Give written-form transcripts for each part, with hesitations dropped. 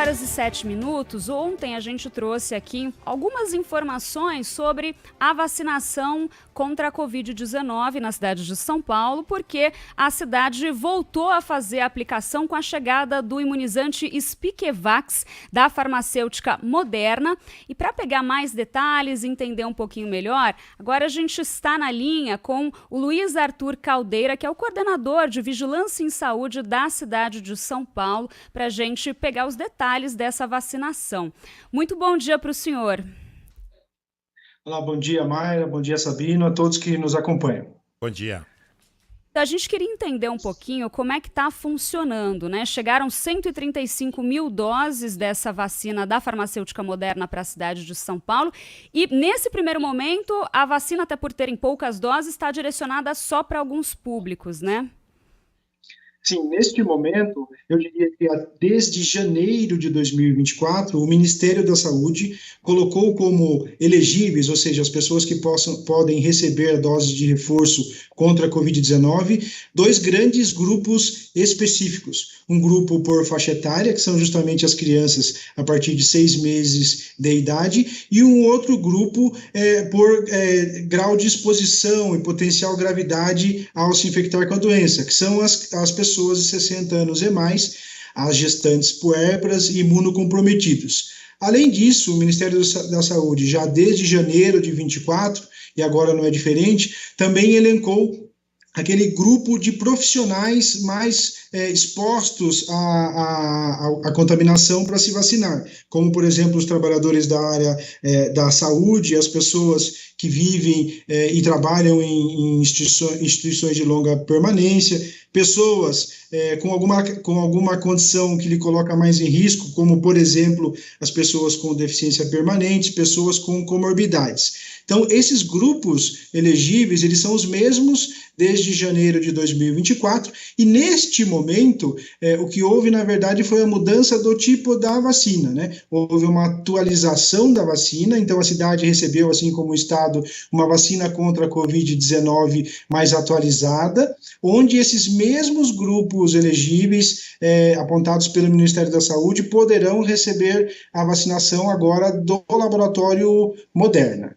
11h07. Ontem a gente trouxe aqui algumas informações sobre a vacinação contra a Covid-19 na cidade de São Paulo, porque a cidade voltou a fazer a aplicação com a chegada do imunizante Spikevax da farmacêutica Moderna. E para pegar mais detalhes e entender um pouquinho melhor, agora a gente está na linha com o Luiz Arthur Caldeira, que é o coordenador de Vigilância em Saúde da cidade de São Paulo, para a gente pegar os detalhes dessa vacinação. Muito bom dia para o senhor. Olá, bom dia, Mayra, bom dia, Sabino, a todos que nos acompanham. Bom dia. A gente queria entender um pouquinho como é que está funcionando, né? Chegaram 135 mil doses dessa vacina da farmacêutica Moderna para a cidade de São Paulo e, nesse primeiro momento, a vacina, até por terem poucas doses, está direcionada só para alguns públicos, né? Sim, neste momento, eu diria que desde janeiro de 2024, o Ministério da Saúde colocou como elegíveis, ou seja, as pessoas que podem receber doses de reforço contra a Covid-19, dois grandes grupos específicos. Um grupo por faixa etária, que são justamente as crianças a partir de 6 meses de idade, e um outro grupo por grau de exposição e potencial gravidade ao se infectar com a doença, que são as pessoas de 60 anos e mais, as gestantes puérperas e imunocomprometidos. Além disso, o Ministério da Saúde, já desde janeiro de 24, e agora não é diferente, também elencou aquele grupo de profissionais mais expostos à contaminação para se vacinar, como, por exemplo, os trabalhadores da área da saúde, as pessoas que vivem e trabalham em instituições de longa permanência, pessoas com alguma condição que lhe coloca mais em risco, como, por exemplo, as pessoas com deficiência permanente, pessoas com comorbidades. Então, esses grupos elegíveis, eles são os mesmos desde janeiro de 2024, e neste momento, o que houve, na verdade, foi a mudança do tipo da vacina, né? Houve uma atualização da vacina, então a cidade recebeu, assim como o Estado, uma vacina contra a Covid-19 mais atualizada, onde esses mesmos grupos elegíveis, apontados pelo Ministério da Saúde, poderão receber a vacinação agora do laboratório Moderna.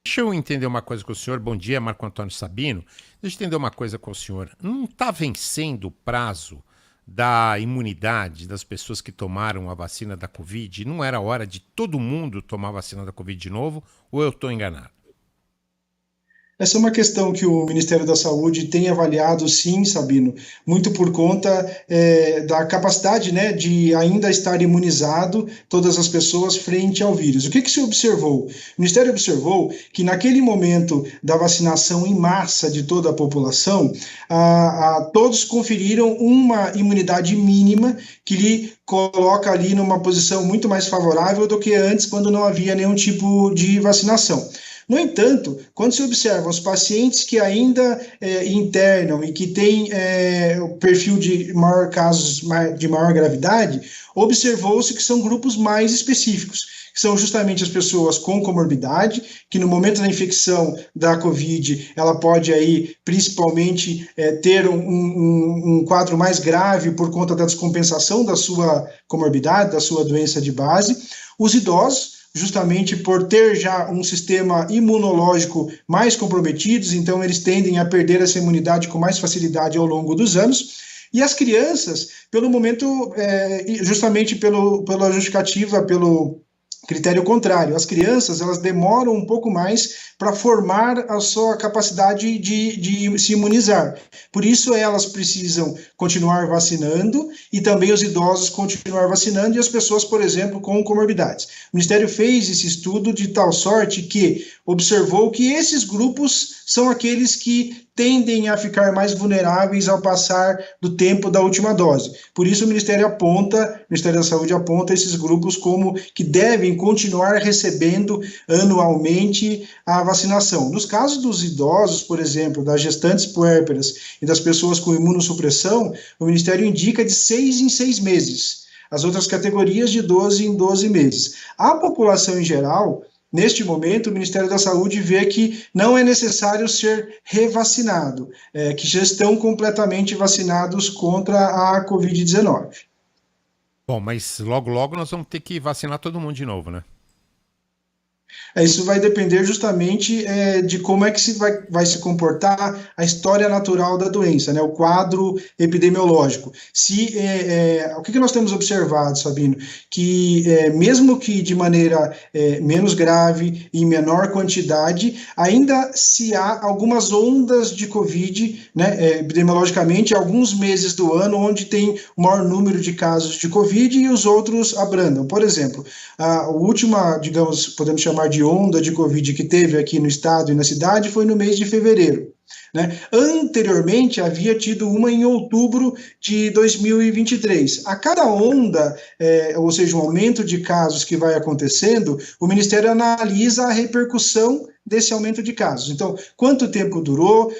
Deixa eu entender uma coisa com o senhor. Bom dia, Marco Antônio Sabino. Deixa eu entender uma coisa com o senhor. Não está vencendo o prazo da imunidade das pessoas que tomaram a vacina da Covid? Não era hora de todo mundo tomar a vacina da Covid de novo? Ou eu estou enganado? Essa é uma questão que o Ministério da Saúde tem avaliado, sim, Sabino, muito por conta da capacidade, né, de ainda estar imunizado todas as pessoas frente ao vírus. O que se observou? O Ministério observou que naquele momento da vacinação em massa de toda a população, todos conferiram uma imunidade mínima que lhe coloca ali numa posição muito mais favorável do que antes, quando não havia nenhum tipo de vacinação. No entanto, quando se observa os pacientes que ainda internam e que têm o perfil de casos de maior gravidade, observou-se que são grupos mais específicos, que são justamente as pessoas com comorbidade, que no momento da infecção da Covid, ela pode aí principalmente ter um quadro mais grave por conta da descompensação da sua comorbidade, da sua doença de base. Os idosos, justamente por ter já um sistema imunológico mais comprometido, então eles tendem a perder essa imunidade com mais facilidade ao longo dos anos. E as crianças, pelo momento, justamente pela justificativa, pelo critério contrário, as crianças, elas demoram um pouco mais para formar a sua capacidade de se imunizar. Por isso, elas precisam continuar vacinando e também os idosos continuar vacinando e as pessoas, por exemplo, com comorbidades. O Ministério fez esse estudo de tal sorte que observou que esses grupos são aqueles que tendem a ficar mais vulneráveis ao passar do tempo da última dose. Por isso, o Ministério da Saúde aponta esses grupos como que devem continuar recebendo anualmente a vacinação. Nos casos dos idosos, por exemplo, das gestantes puérperas e das pessoas com imunossupressão, o Ministério indica de 6 em 6 meses. As outras categorias de 12 em 12 meses. A população em geral, neste momento, o Ministério da Saúde vê que não é necessário ser revacinado, que já estão completamente vacinados contra a Covid-19. Bom, mas logo, logo nós vamos ter que vacinar todo mundo de novo, né? Isso vai depender justamente de como é que vai se comportar a história natural da doença, né, o quadro epidemiológico. O que nós temos observado, Sabino? Que mesmo que de maneira menos grave e em menor quantidade, ainda se há algumas ondas de Covid, né, epidemiologicamente, alguns meses do ano onde tem o maior número de casos de Covid e os outros abrandam. Por exemplo, a última, digamos, podemos chamar de onda de Covid que teve aqui no estado e na cidade foi no mês de fevereiro. Né? Anteriormente, havia tido uma em outubro de 2023. A cada onda, ou seja, um aumento de casos que vai acontecendo, o Ministério analisa a repercussão desse aumento de casos. Então, quanto tempo durou,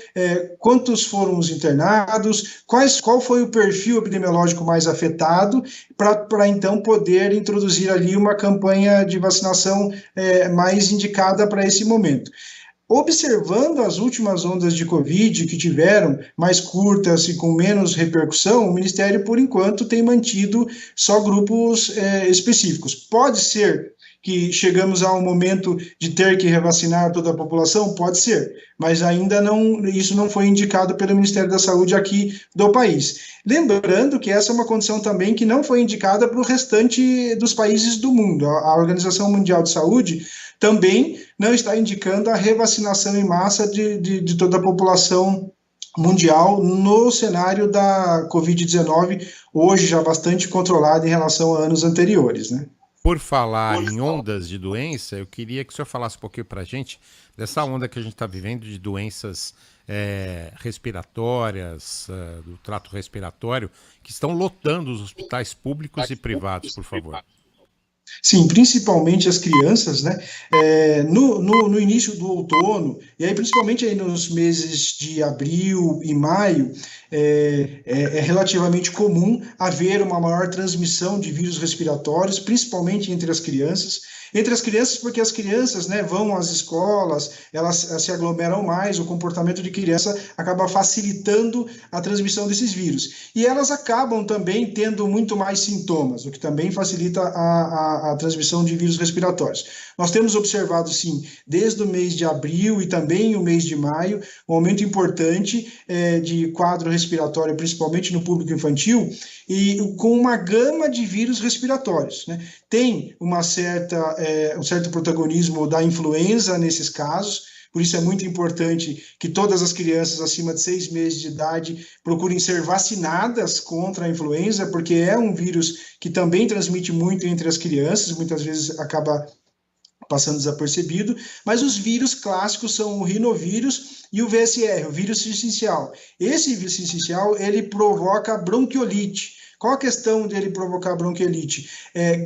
quantos foram os internados, qual foi o perfil epidemiológico mais afetado, para então poder introduzir ali uma campanha de vacinação mais indicada para esse momento. Observando as últimas ondas de Covid que tiveram, mais curtas e com menos repercussão, o Ministério, por enquanto, tem mantido só grupos específicos. Pode ser que chegamos a um momento de ter que revacinar toda a população? Pode ser, mas ainda não, isso não foi indicado pelo Ministério da Saúde aqui do país. Lembrando que essa é uma condição também que não foi indicada para o restante dos países do mundo. A Organização Mundial de Saúde também não está indicando a revacinação em massa de toda a população mundial no cenário da Covid-19, hoje já bastante controlada em relação a anos anteriores, né? Por falar em ondas de doença, eu queria que o senhor falasse um pouquinho para a gente dessa onda que a gente está vivendo de doenças respiratórias, do trato respiratório, que estão lotando os hospitais públicos e privados, por favor. Sim, principalmente as crianças, né? No início do outono, e aí principalmente aí nos meses de abril e maio, é relativamente comum haver uma maior transmissão de vírus respiratórios, principalmente entre as crianças. Entre as crianças, porque as crianças, né, vão às escolas, elas se aglomeram mais, o comportamento de criança acaba facilitando a transmissão desses vírus. E elas acabam também tendo muito mais sintomas, o que também facilita a transmissão de vírus respiratórios. Nós temos observado, sim, desde o mês de abril e também o mês de maio, um aumento importante de quadro respiratório, principalmente no público infantil, e com uma gama de vírus respiratórios, né? Tem um certo protagonismo da influenza nesses casos, por isso é muito importante que todas as crianças acima de 6 meses de idade procurem ser vacinadas contra a influenza, porque é um vírus que também transmite muito entre as crianças, muitas vezes acaba passando desapercebido, mas os vírus clássicos são o rinovírus e o VSR, o vírus sincicial. Esse vírus sincicial, ele provoca bronquiolite. Qual a questão dele provocar bronquiolite?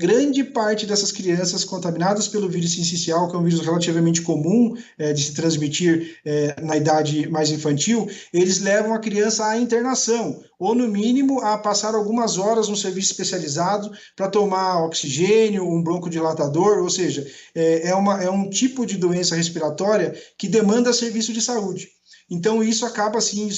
Grande parte dessas crianças contaminadas pelo vírus sincicial, que é um vírus relativamente comum de se transmitir na idade mais infantil, eles levam a criança à internação, ou no mínimo a passar algumas horas no serviço especializado para tomar oxigênio, um broncodilatador, ou seja, é um tipo de doença respiratória que demanda serviço de saúde. Então, isso acaba, assim,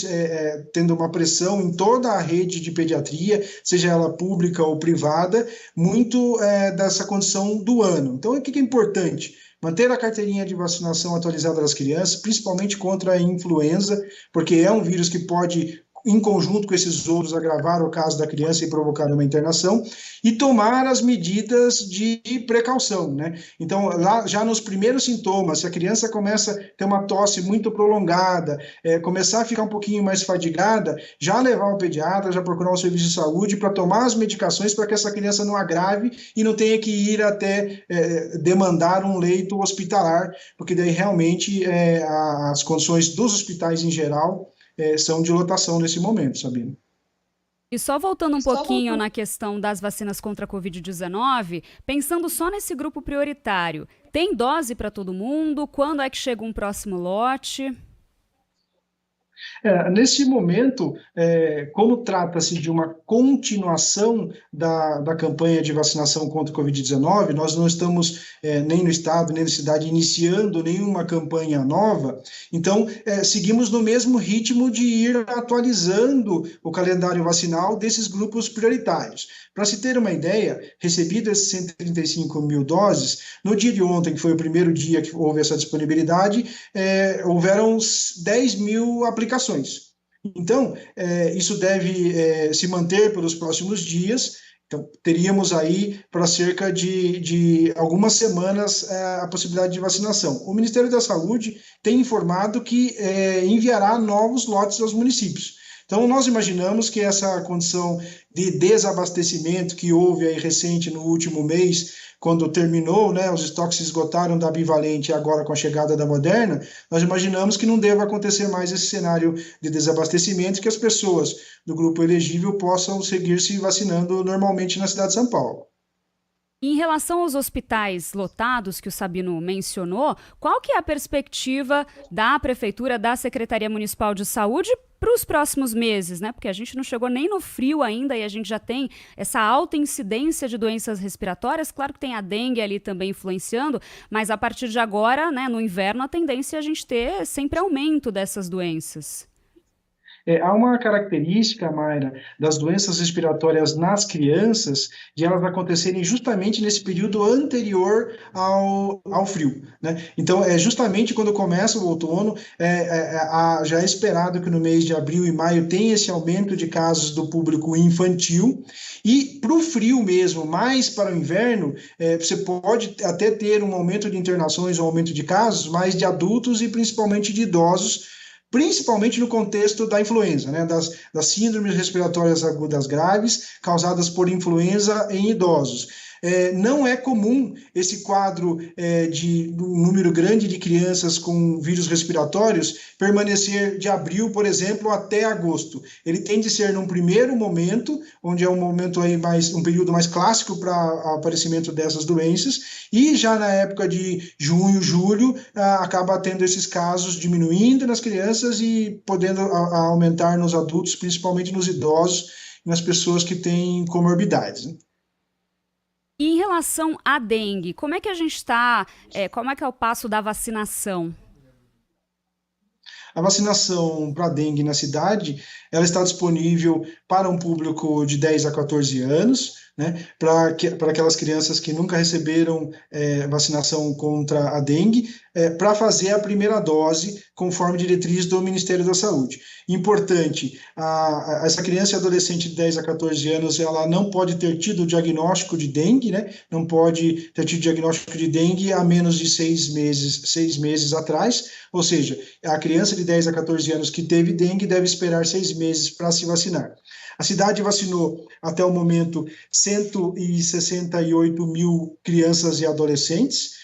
tendo uma pressão em toda a rede de pediatria, seja ela pública ou privada, muito dessa condição do ano. Então, o que é importante? Manter a carteirinha de vacinação atualizada das crianças, principalmente contra a influenza, porque é um vírus que pode, em conjunto com esses outros, agravar o caso da criança e provocar uma internação, e tomar as medidas de precaução, né? Então, lá, já nos primeiros sintomas, se a criança começa a ter uma tosse muito prolongada, começar a ficar um pouquinho mais fadigada, já levar ao pediatra, já procurar um serviço de saúde para tomar as medicações para que essa criança não agrave e não tenha que ir até demandar um leito hospitalar, porque daí realmente as condições dos hospitais em geral são de lotação nesse momento, Sabino. E só voltando um pouquinho na questão das vacinas contra a Covid-19, pensando só nesse grupo prioritário, tem dose para todo mundo? Quando é que chega um próximo lote? Nesse momento, como trata-se de uma continuação da campanha de vacinação contra o Covid-19, nós não estamos nem no estado, nem na cidade iniciando nenhuma campanha nova, então seguimos no mesmo ritmo de ir atualizando o calendário vacinal desses grupos prioritários. Para se ter uma ideia, recebidas 135 mil doses, no dia de ontem, que foi o primeiro dia que houve essa disponibilidade, houveram 10 mil aplicações. Então, isso deve se manter pelos próximos dias. Então, teríamos aí para cerca de algumas semanas a possibilidade de vacinação. O Ministério da Saúde tem informado que enviará novos lotes aos municípios. Então, nós imaginamos que essa condição de desabastecimento que houve aí recente no último mês, quando terminou, né, os estoques se esgotaram da bivalente agora com a chegada da Moderna, nós imaginamos que não deva acontecer mais esse cenário de desabastecimento, que as pessoas do grupo elegível possam seguir se vacinando normalmente na cidade de São Paulo. Em relação aos hospitais lotados que o Sabino mencionou, qual que é a perspectiva da Prefeitura, da Secretaria Municipal de Saúde para os próximos meses, né? Porque a gente não chegou nem no frio ainda e a gente já tem essa alta incidência de doenças respiratórias. Claro que tem a dengue ali também influenciando, mas a partir de agora, né, no inverno, a tendência é a gente ter sempre aumento dessas doenças. Há uma característica, Mayra, das doenças respiratórias nas crianças, de elas acontecerem justamente nesse período anterior ao frio, né? Então, justamente quando começa o outono, já é esperado que no mês de abril e maio tenha esse aumento de casos do público infantil, e para o frio mesmo, mais para o inverno, você pode até ter um aumento de internações, um aumento de casos, mais de adultos e principalmente de idosos, principalmente no contexto da influenza, né, das síndromes respiratórias agudas graves causadas por influenza em idosos. Não é comum esse quadro de um número grande de crianças com vírus respiratórios permanecer de abril, por exemplo, até agosto. Ele tende a ser num primeiro momento, onde é um momento aí um período mais clássico para o aparecimento dessas doenças, e já na época de junho, julho, acaba tendo esses casos diminuindo nas crianças e podendo aumentar nos adultos, principalmente nos idosos e nas pessoas que têm comorbidades, né? E em relação à dengue, como é que a gente está, como é que é o passo da vacinação? A vacinação para dengue na cidade, ela está disponível para um público de 10 a 14 anos, né, para aquelas crianças que nunca receberam vacinação contra a dengue, para fazer a primeira dose, conforme diretriz do Ministério da Saúde. Importante, essa criança e adolescente de 10 a 14 anos, ela não pode ter tido diagnóstico de dengue, né, não pode ter tido diagnóstico de dengue há menos de 6 meses atrás, ou seja, a criança de 10 a 14 anos que teve dengue deve esperar 6 meses para se vacinar. A cidade vacinou, até o momento, 168 mil crianças e adolescentes,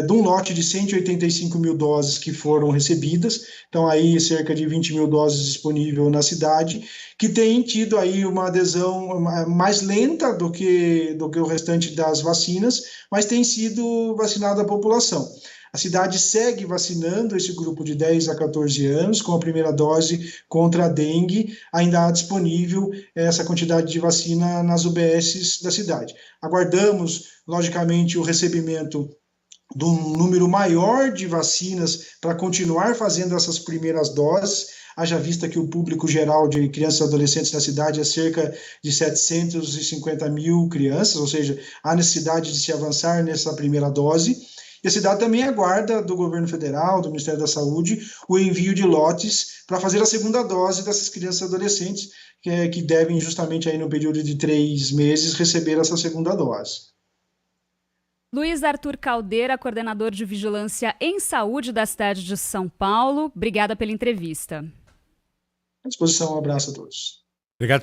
de um lote de 185 mil doses que foram recebidas, então aí cerca de 20 mil doses disponíveis na cidade, que tem tido aí uma adesão mais lenta do que o restante das vacinas, mas tem sido vacinada a população. A cidade segue vacinando esse grupo de 10 a 14 anos com a primeira dose contra a dengue. Ainda há disponível essa quantidade de vacina nas UBSs da cidade. Aguardamos, logicamente, o recebimento de um número maior de vacinas para continuar fazendo essas primeiras doses, haja vista que o público geral de crianças e adolescentes na cidade é cerca de 750 mil crianças, ou seja, há necessidade de se avançar nessa primeira dose. E a cidade também aguarda do governo federal, do Ministério da Saúde, o envio de lotes para fazer a segunda dose dessas crianças e adolescentes, que devem justamente aí no período de 3 meses receber essa segunda dose. Luiz Arthur Caldeira, coordenador de Vigilância em Saúde da cidade de São Paulo. Obrigada pela entrevista. À disposição, um abraço a todos. Obrigado.